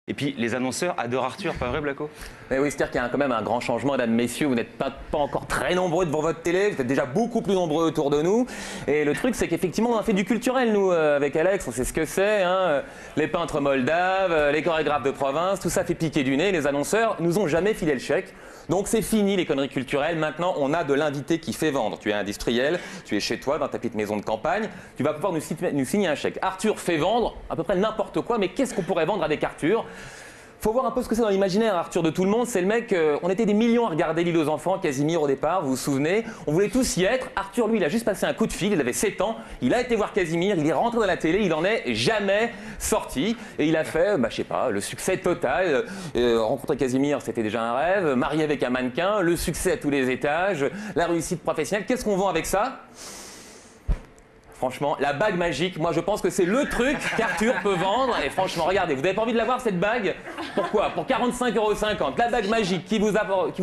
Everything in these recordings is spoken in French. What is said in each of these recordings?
Et puis les annonceurs adorent Arthur, pas vrai Blacko? Mais oui, c'est-à-dire qu'il y a quand même un grand changement, mesdames, messieurs. Vous n'êtes pas encore très nombreux devant votre télé, vous êtes déjà beaucoup plus nombreux autour de nous. Et le truc, c'est qu'effectivement, on a fait du culturel, nous, avec Alex, on sait ce que c'est. Hein, les peintres moldaves, les chorégraphes de province, tout ça fait piquer du nez. Les annonceurs nous ont jamais filé le chèque. Donc c'est fini les conneries culturelles. Maintenant, on a de l'invité qui fait vendre. Tu es industriel, tu es chez toi, dans ta petite maison de campagne. Tu vas pouvoir nous signer un chèque. Arthur fait vendre à peu près n'importe quoi, mais qu'est-ce qu'on pourrait vendre avec Arthur ? Faut voir un peu ce que c'est dans l'imaginaire, Arthur, de tout le monde. C'est le mec, on était des millions à regarder L'île aux enfants, Casimir au départ, vous vous souvenez. On voulait tous y être. Arthur, lui, il a juste passé un coup de fil, il avait 7 ans. Il a été voir Casimir, il est rentré dans la télé, il n'en est jamais sorti. Et il a fait, je sais pas, le succès total. Rencontrer Casimir, c'était déjà un rêve. Marié avec un mannequin, le succès à tous les étages, la réussite professionnelle. Qu'est-ce qu'on vend avec ça ? Franchement, la bague magique, moi je pense que c'est le truc qu'Arthur peut vendre. Et franchement, regardez, vous n'avez pas envie de l'avoir cette bague? Pourquoi? Pour 45,50 €. La bague magique qui vous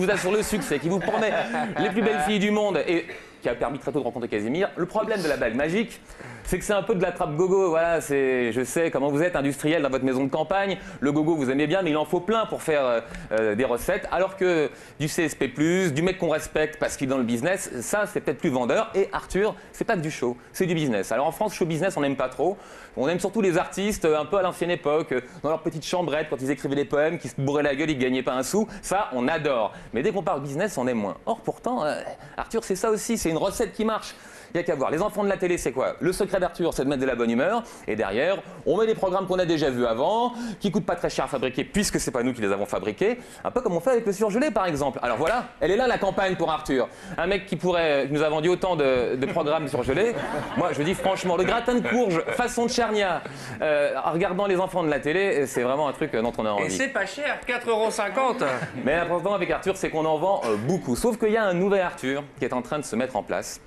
assure le succès, qui vous promet les plus belles filles du monde et qui a permis très tôt de rencontrer Casimir. Le problème de la bague magique, c'est que c'est un peu de la trappe gogo. Voilà, je sais comment vous êtes industriel dans votre maison de campagne. Le gogo, vous aimez bien, mais il en faut plein pour faire des recettes. Alors que du CSP+, du mec qu'on respecte parce qu'il est dans le business, ça, c'est peut-être plus vendeur. Et Arthur, c'est pas que du show, c'est du business. Alors en France, show business, on n'aime pas trop. On aime surtout les artistes un peu à l'ancienne époque, dans leur petite chambrette, quand ils écrivaient des poèmes, qui se bourraient la gueule, ils ne gagnaient pas un sou. Ça, on adore. Mais dès qu'on parle business, on aime moins. Or, pourtant, Arthur, c'est ça aussi, c'est une recette qui marche. Il n'y a qu'à voir. Les enfants de la télé, c'est quoi? Le secret d'Arthur, c'est de mettre de la bonne humeur. Et derrière, on met des programmes qu'on a déjà vus avant, qui ne coûtent pas très cher à fabriquer, puisque ce n'est pas nous qui les avons fabriqués. Un peu comme on fait avec le surgelé, par exemple. Alors voilà, elle est là, la campagne pour Arthur. Un mec qui nous a vendu autant de programmes surgelés. Moi, je dis franchement, le gratin de courge, façon de Charnia, en regardant les enfants de la télé, c'est vraiment un truc dont on a envie. Et c'est pas cher, 4,50 €. Mais l'important avec Arthur, c'est qu'on en vend beaucoup. Sauf qu'il y a un nouvel Arthur qui est en train de se mettre en place.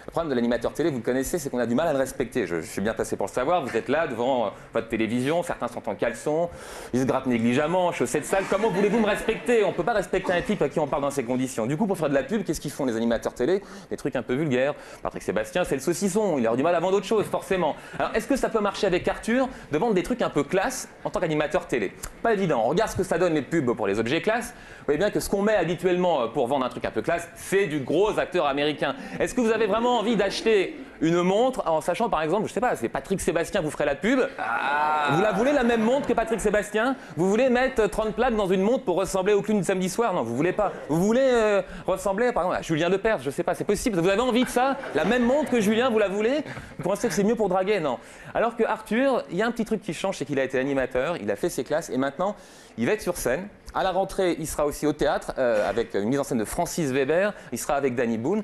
Le problème de l'animateur télé, vous le connaissez, c'est qu'on a du mal à le respecter. Je suis bien passé pour le savoir. Vous êtes là devant votre télévision, certains sont en caleçon, ils se grattent négligemment, chaussettes sales. Comment voulez-vous me respecter? On ne peut pas respecter un type à qui on parle dans ces conditions. Du coup, pour faire de la pub, qu'est-ce qu'ils font les animateurs télé? Des trucs un peu vulgaires. Patrick Sébastien, c'est le saucisson. Il a du mal à vendre autre chose, forcément. Alors, est-ce que ça peut marcher avec Arthur de vendre des trucs un peu classe en tant qu'animateur télé? Pas évident. On regarde ce que ça donne les pubs pour les objets classe. Vous voyez bien que ce qu'on met habituellement pour vendre un truc un peu classe, c'est du gros acteur américain. Est-ce que vous avez vraiment envie d'acheter une montre en sachant par exemple, je sais pas, c'est Patrick Sébastien vous ferait la pub. Vous la voulez la même montre que Patrick Sébastien? Vous voulez mettre 30 plaques dans une montre pour ressembler au clown du samedi soir? Non, vous voulez pas. Vous voulez ressembler par exemple à Julien Lepers, je sais pas, c'est possible. Vous avez envie de ça? La même montre que Julien, vous la voulez? Vous pensez que c'est mieux pour draguer? Non. Alors que Arthur, il y a un petit truc qui change, c'est qu'il a été animateur, il a fait ses classes et maintenant il va être sur scène. À la rentrée, il sera aussi au théâtre avec une mise en scène de Francis Weber, il sera avec Danny Boone.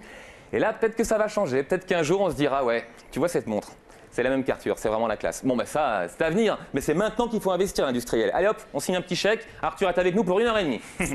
Et là, peut-être que ça va changer. Peut-être qu'un jour, on se dira, ouais, tu vois cette montre, c'est la même qu'Arthur, c'est vraiment la classe. Bon, ben ça, c'est à venir. Mais c'est maintenant qu'il faut investir l'industriel. Allez hop, on signe un petit chèque. Arthur est avec nous pour 1 h 30.